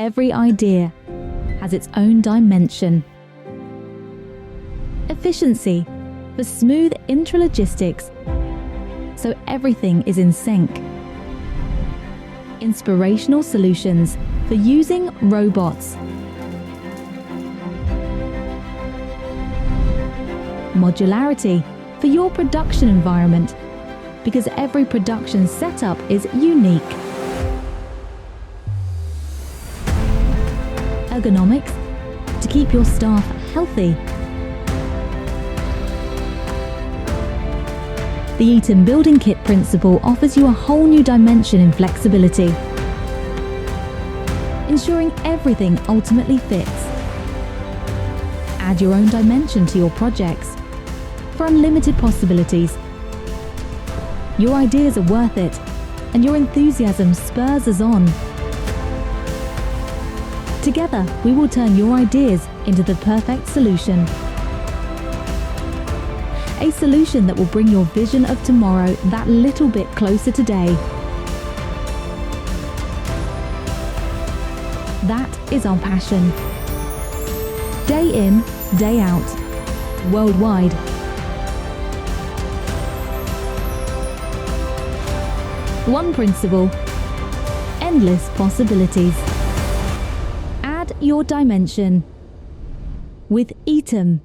every idea has its own dimension. Efficiency for smooth intralogistics, so everything is in sync. Inspirational solutions for using robots. Modularity for your production environment, because every production setup is unique. Ergonomics to keep your staff healthy. The Eaton Building Kit principle offers you a whole new dimension in flexibility, ensuring everything ultimately fits. Add your own dimension to your projects for unlimited possibilities. Your ideas are worth it, and your enthusiasm spurs us on. Together, we will turn your ideas into the perfect solution. A solution that will bring your vision of tomorrow that little bit closer today. That is our passion. Day in, day out, worldwide. One principle: endless possibilities. Add your dimension with Eaton.